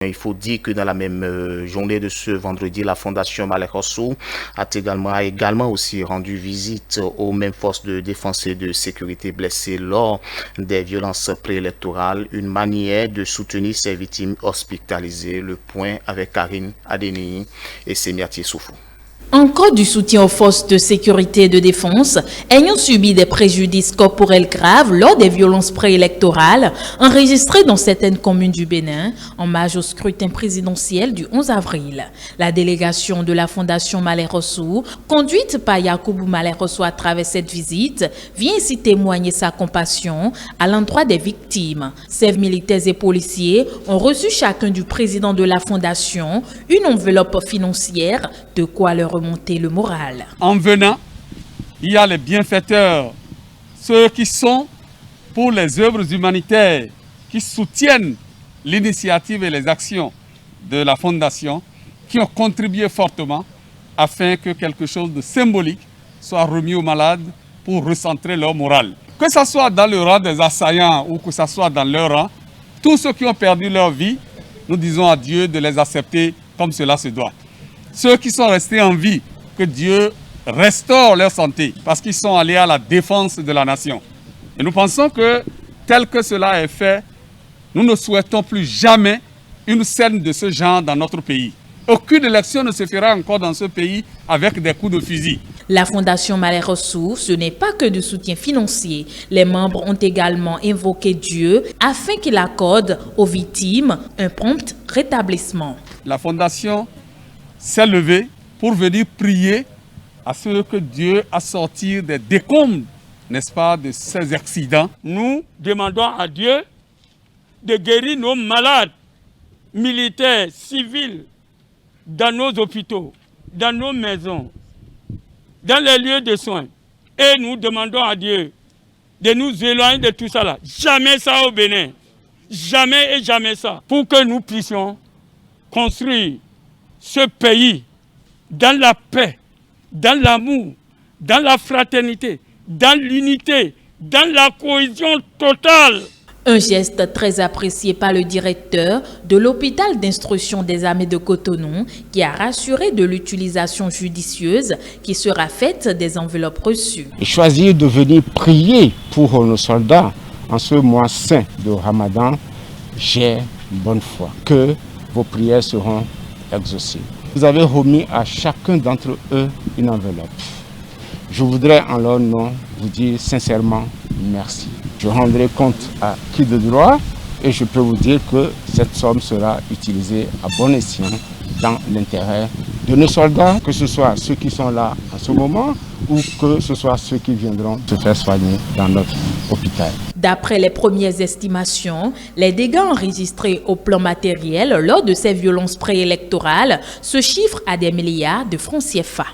Il faut dire que dans la même journée de ce vendredi, la Fondation Malek Osso a également aussi rendu visite aux mêmes forces de défense et de sécurité blessées lors des violences préélectorales, une manière de soutenir ces victimes hospitalisées. Le point avec Karine Adeni et Semiati Soufou. Encore du soutien aux forces de sécurité et de défense ayant subi des préjudices corporels graves lors des violences préélectorales enregistrées dans certaines communes du Bénin en marge au scrutin présidentiel du 11 avril. La délégation de la Fondation Malek Osso, conduite par Yacoubou Malek Osso à travers cette visite, vient ici témoigner sa compassion à l'endroit des victimes. Ces militaires et policiers ont reçu chacun du président de la Fondation une enveloppe financière, de quoi leur remonter le moral. En venant, il y a les bienfaiteurs, ceux qui sont pour les œuvres humanitaires, qui soutiennent l'initiative et les actions de la Fondation, qui ont contribué fortement afin que quelque chose de symbolique soit remis aux malades pour recentrer leur morale. Que ce soit dans le rang des assaillants ou que ce soit dans leur rang, tous ceux qui ont perdu leur vie, nous disons à Dieu de les accepter comme cela se doit. Ceux qui sont restés en vie, que Dieu restaure leur santé parce qu'ils sont allés à la défense de la nation. Et nous pensons que tel que cela est fait, nous ne souhaitons plus jamais une scène de ce genre dans notre pays. Aucune élection ne se fera encore dans ce pays avec des coups de fusil. La Fondation Malek Osso, ce n'est pas que du soutien financier. Les membres ont également invoqué Dieu afin qu'il accorde aux victimes un prompt rétablissement. La Fondation s'est levée pour venir prier à ce que Dieu a sorti des décombres, n'est-ce pas, de ces accidents. Nous demandons à Dieu de guérir nos malades, militaires, civils, dans nos hôpitaux, dans nos maisons, dans les lieux de soins. Et nous demandons à Dieu de nous éloigner de tout ça là. Jamais ça au Bénin. Jamais et jamais ça. Pour que nous puissions construire ce pays dans la paix, dans l'amour, dans la fraternité, dans l'unité, dans la cohésion totale. Un geste très apprécié par le directeur de l'hôpital d'instruction des armées de Cotonou qui a rassuré de l'utilisation judicieuse qui sera faite des enveloppes reçues. Choisir de venir prier pour nos soldats en ce mois saint de Ramadan, j'ai bonne foi que vos prières seront exaucées. Vous avez remis à chacun d'entre eux une enveloppe. Je voudrais en leur nom vous dire sincèrement merci. Je rendrai compte à qui de droit et je peux vous dire que cette somme sera utilisée à bon escient dans l'intérêt de nos soldats, que ce soit ceux qui sont là en ce moment ou que ce soit ceux qui viendront se faire soigner dans notre hôpital. D'après les premières estimations, les dégâts enregistrés au plan matériel lors de ces violences préélectorales se chiffrent à des milliards de francs CFA.